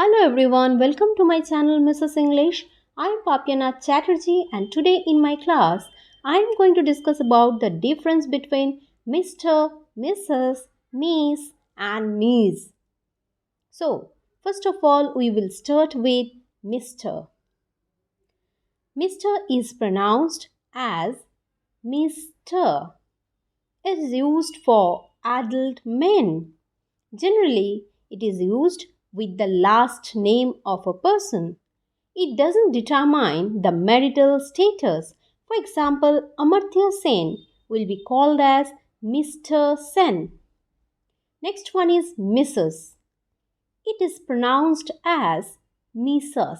Hello everyone, welcome to my channel Mrs. English. I am Papyana Chatterjee and today in my class I am going to discuss about the difference between Mr., Mrs., Miss and Ms. So, first of all we will start with Mr. Mr. is pronounced as Mr. It is used for adult men. Generally, it is used with the last name of a person. It doesn't determine the marital status. For example, Amartya Sen will be called as Mr. Sen. Next one is Mrs. It is pronounced as Mrs.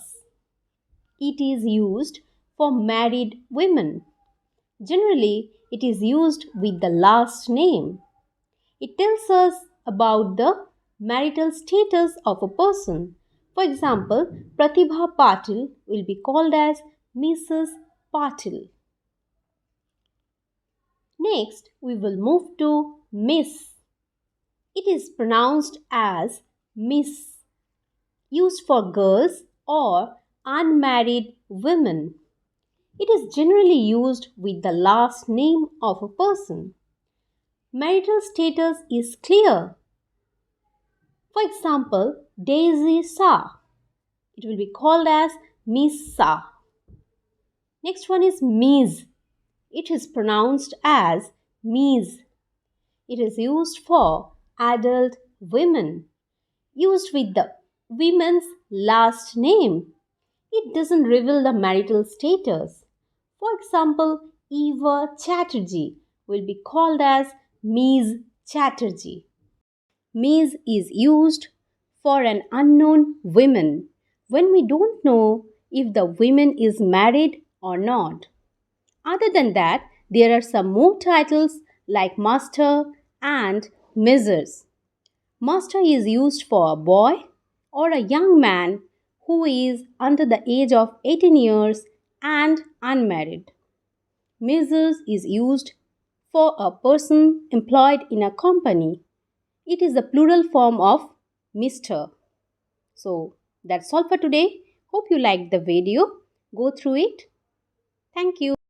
It is used for married women. Generally, it is used with the last name. It tells us about the marital status of a person. For example, Pratibha Patil will be called as Mrs. Patil. Next, we will move to Miss. It is pronounced as Miss, used for girls or unmarried women. It is generally used with the last name of a person. Marital status is clear. For example, Daisy Sa. It will be called as Miss Sa. Next one is Ms. It is pronounced as Ms. It is used for adult women. Used with the women's last name. It doesn't reveal the marital status. For example, Eva Chatterjee will be called as Ms. Chatterjee. Ms is used for an unknown woman when we don't know if the woman is married or not. Other than that, there are some more titles like Master and Messrs. Master is used for a boy or a young man who is under the age of 18 years and unmarried. Messrs is used for a person employed in a company. It is the plural form of Mr. So that's all for today. Hope you liked the video. Go through it. Thank you.